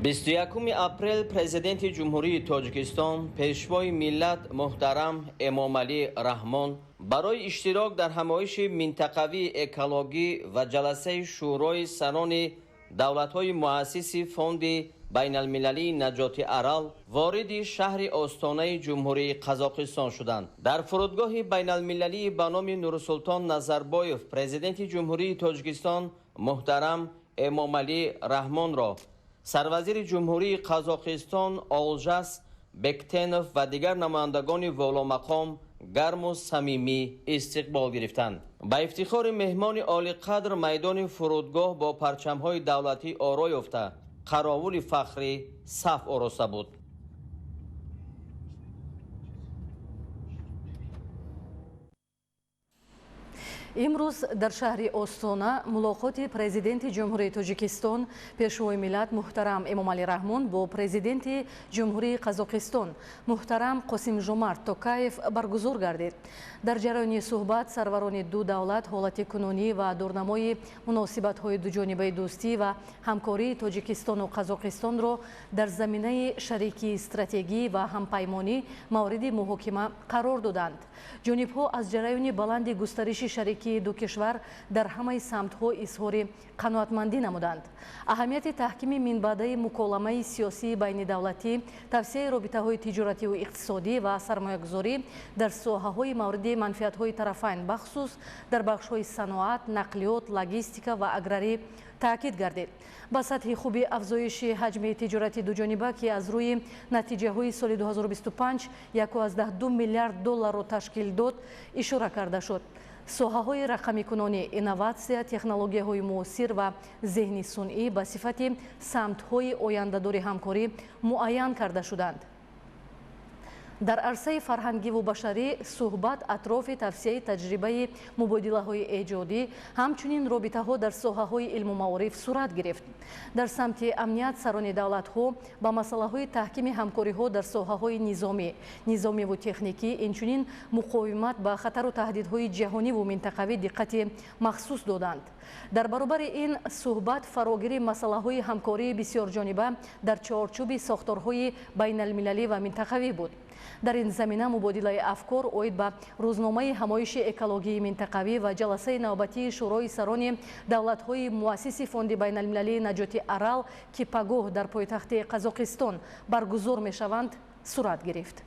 21 апрел президенти ҷумҳурии Тоҷикистон пешвои миллат муҳтарам Эмомалӣ Раҳмон барои иштирок дар ҳамоиши минтақавии экологӣ ва ҷаласаи шӯрои санони давлатҳои муассиси фонди байналмилалии наҷоти Арал вориди шаҳри остонаи ҷумҳурии Қазоқистон шуданд. Дар фурудгоҳи байналмилалии ба номи Нурсултон Назарбоев президенти ҷумҳурии Тоҷикистон муҳтарам Эмомалӣ Раҳмонро сарвазири ҷумҳурии Қазоқистон Олжас Бектенов ва дигар намояндагони воломақом гарму самимӣ истиқбол гирифтанд. Ба ифтихори меҳмони олиқадр майдони фурудгоҳ бо парчамҳои давлатӣ оро ёфта, қаровули фахрӣ саф ороста буд. имрӯз дар шаҳри Остона мулоқоти президенти ҷумҳурии Тоҷикистон пешвои миллат муҳтарам Эмомалӣ Раҳмон бо президенти ҷумҳурии Қазоқистон муҳтарам Қосимжомарт Токаев баргузор гардид. Дар ҷараёни суҳбат сарварони ду давлат ҳолати кунунӣ ва дурнамои муносибатҳои дуҷонибаи дӯстӣ ва ҳамкории Тоҷикистону Қазоқистонро дар заминаи шарикии стратегӣ ва ҳампаймонӣ мавриди муҳокима қарор доданд. ҷонибҳо аз ҷараёни баланди густариши шарикии ду кишвар дар ҳамаи самтҳо изҳори қаноатмандӣ намуданд. аҳамияти таҳкими минбаъдаи муколамаи сиёсии байнидавлатӣ, тавсеяи робитаҳои тиҷоративу иқтисодӣ ва сармоягузорӣ дар соҳаҳои мавриди манфиатҳои тарафайн бахусус дар бахшҳои саноат, нақлиёт, логистика ва аграрӣ таъкид гардид. ба сатҳи хуби афзоиши ҳаҷми тиҷорати дуҷониба ки аз рӯи натиҷаҳои соли 2025 $1.2 миллиард ташкил дод ишора карда шуд. соҳаҳои рақамикунонӣ, инноватсия, технологияҳои муосир ва зеҳни сунъӣ ба сифати самтҳои ояндадори ҳамкорӣ муайян карда шуданд. дар арсаи фарҳангиву башарӣ суҳбат атрофи тавсеяи таҷрибаи мубодилаҳои эҷодӣ ҳамчунин робитаҳо дар соҳаҳои илму маориф сурат гирифт. дар самти амният сарони давлатҳо ба масъалаҳои таҳкими ҳамкориҳо дар соҳаҳои низомиву техникӣ инчунин муқовимат ба хатару таҳдидҳои ҷаҳониву минтақавӣ диққати махсус доданд. дар баробари ин суҳбат фарогири масъалаҳои ҳамкории бисёрҷониба дар чорчӯби сохторҳои байналмилалӣ ва минтақавӣ буд. дар ин замина мубодилаи афкор оид ба рӯзномаи ҳамоиши экологии минтақавӣ ва ҷаласаи навбатии шӯрои сарони давлатҳои муассиси фонди байналмилалии наҷоти Арал ки пагоҳ дар пойтахти Қазоқистон баргузор мешаванд сурат гирифт.